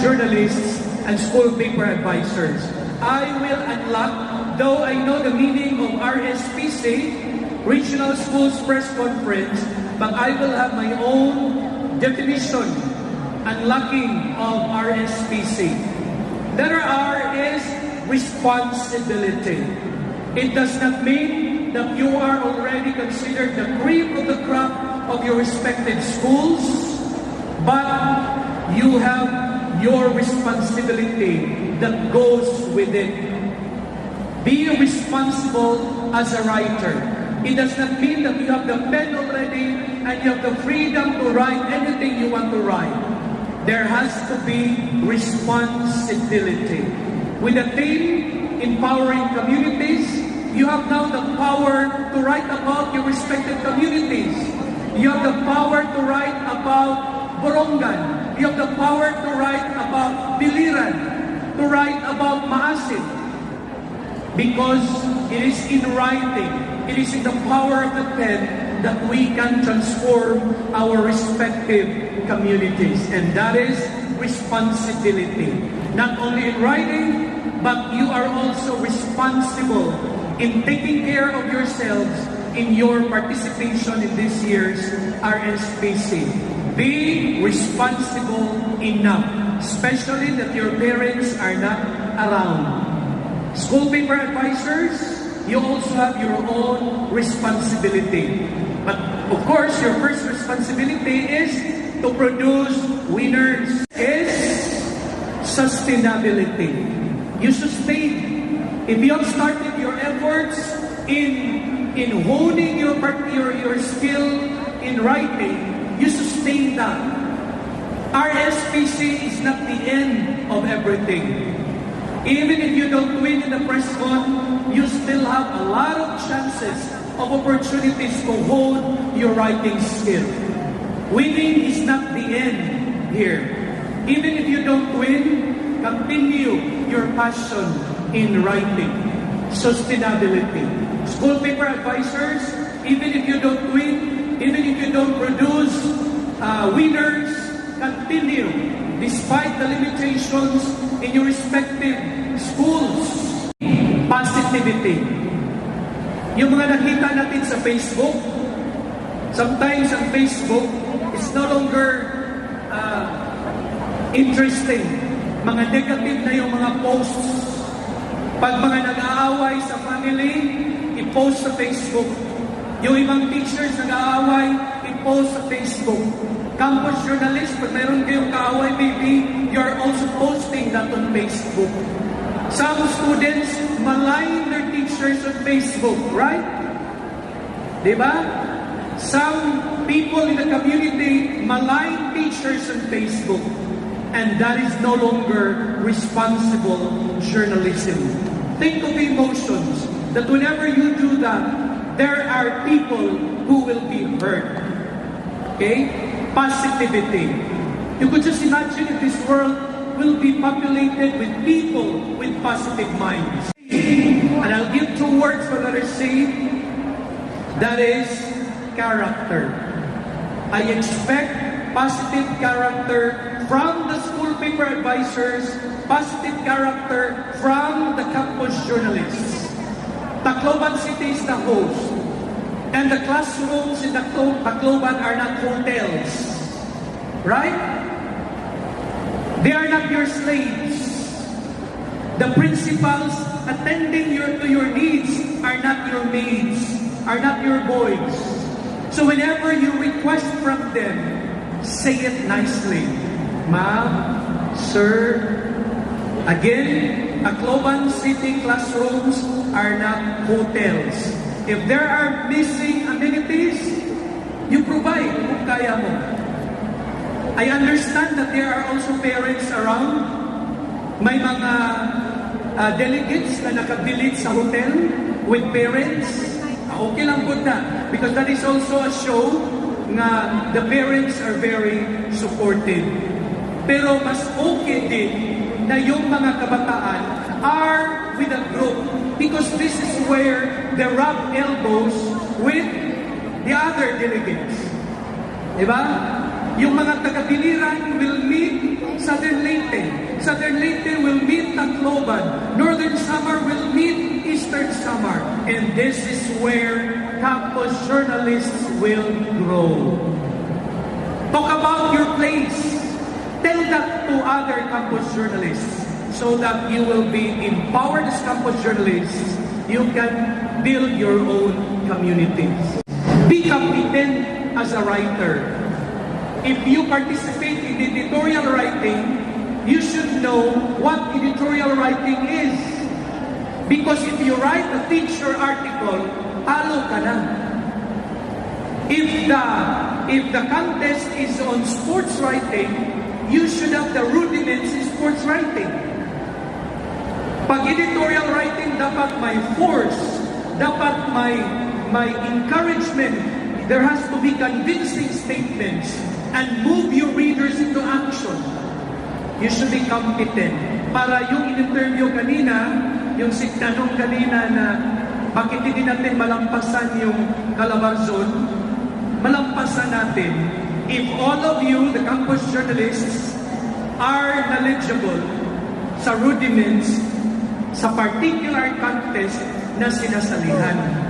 journalists and school paper advisors. I will unlock, though I know the meaning of RSPC, Regional Schools Press Conference, but I will have my own definition, unlocking of RSPC. Letter R is responsibility. It does not mean that you are already considered the cream of the crop of your respective schools, but you have your responsibility that goes with it. Be responsible as a writer. It does not mean that you have the pen already and you have the freedom to write anything you want to write. There has to be responsibility. With the theme, empowering communities, you have now the power to write about your respective communities. You have the power to write about Borongan. You have the power to write about Biliran, to write about Maasin. Because it is in writing, it is in the power of the pen that we can transform our respective communities. And that is responsibility. Not only in writing, but you are also responsible in taking care of yourselves in your participation in this year's RSPC. Be responsible enough, especially that your parents are not around. School paper advisors, you also have your own responsibility. But of course, your first responsibility is to produce winners, is sustainability. You sustain. If you have started your efforts in honing your skill in writing, you sustain that. RSPC is not the end of everything. Even if you don't win in the press con, you still have a lot of chances of opportunities to hone your writing skill. Winning is not the end here. Even if you don't win, continue your passion in writing. Sustainability. School paper advisors, even if you don't win, even if you don't produce winners, continue despite the limitations in your respective schools. Positivity. Yung mga nakita natin sa Facebook, sometimes ang Facebook is no longer interesting. Mga negative na yung mga posts. Pag mga nag-aaway sa family, i-post sa Facebook. Yung ibang teachers nag-aaway, i-post sa Facebook. Campus journalists, pag mayroon kayong kaaway, maybe you're also posting that on Facebook. Some students malign their teachers on Facebook, right? Diba? Some people in the community malign teachers on Facebook. And that is no longer responsible journalism. Think of emotions, that whenever you do that, there are people who will be hurt. Okay? Positivity. You could just imagine if this world will be populated with people with positive minds. And I'll give 2 words for letter C. That is character. I expect positive character from the school paper advisors, positive character from the campus journalists. Tacloban City is the host, and the classrooms in Tacloban are not hotels, right? They are not your slaves. The principals attending to your needs are not your maids, are not your boys. So whenever you request from them, say it nicely. Ma'am, sir, again, Tacloban City classrooms are not hotels. If there are missing amenities, you provide kung kaya mo. I understand that there are also parents around. May mga delegates na nakabilit sa hotel with parents. Okay lang po na. Because that is also a show na the parents are very supportive. Pero mas okay din na yung mga kabataan are with a group. Because this is where they rub elbows with the other delegates. Diba? Yung mga taga-Biliran will meet Southern Leyte. Southern Leyte will meet Tacloban. Northern Samar will meet Eastern Samar. And this is where campus journalists will grow. Talk about your place. Tell that to other campus journalists so that you will be empowered as campus journalists. You can build your own communities. Be competent as a writer. If you participate in editorial writing, you should know what editorial writing is. Because if you write a teacher article, talo ka na. If the contest is on sports writing, you should have the rudiments in sports writing. Pag editorial writing, dapat may force, dapat may encouragement. There has to be convincing statements and move your readers into action. You should be competent. Para yung in-interview kanina, yung tanong kanina na bakit hindi natin malampasan yung Calabarzon, malampasan natin if all of you, the campus journalists, are knowledgeable sa rudiments sa particular contest na sinasalihan.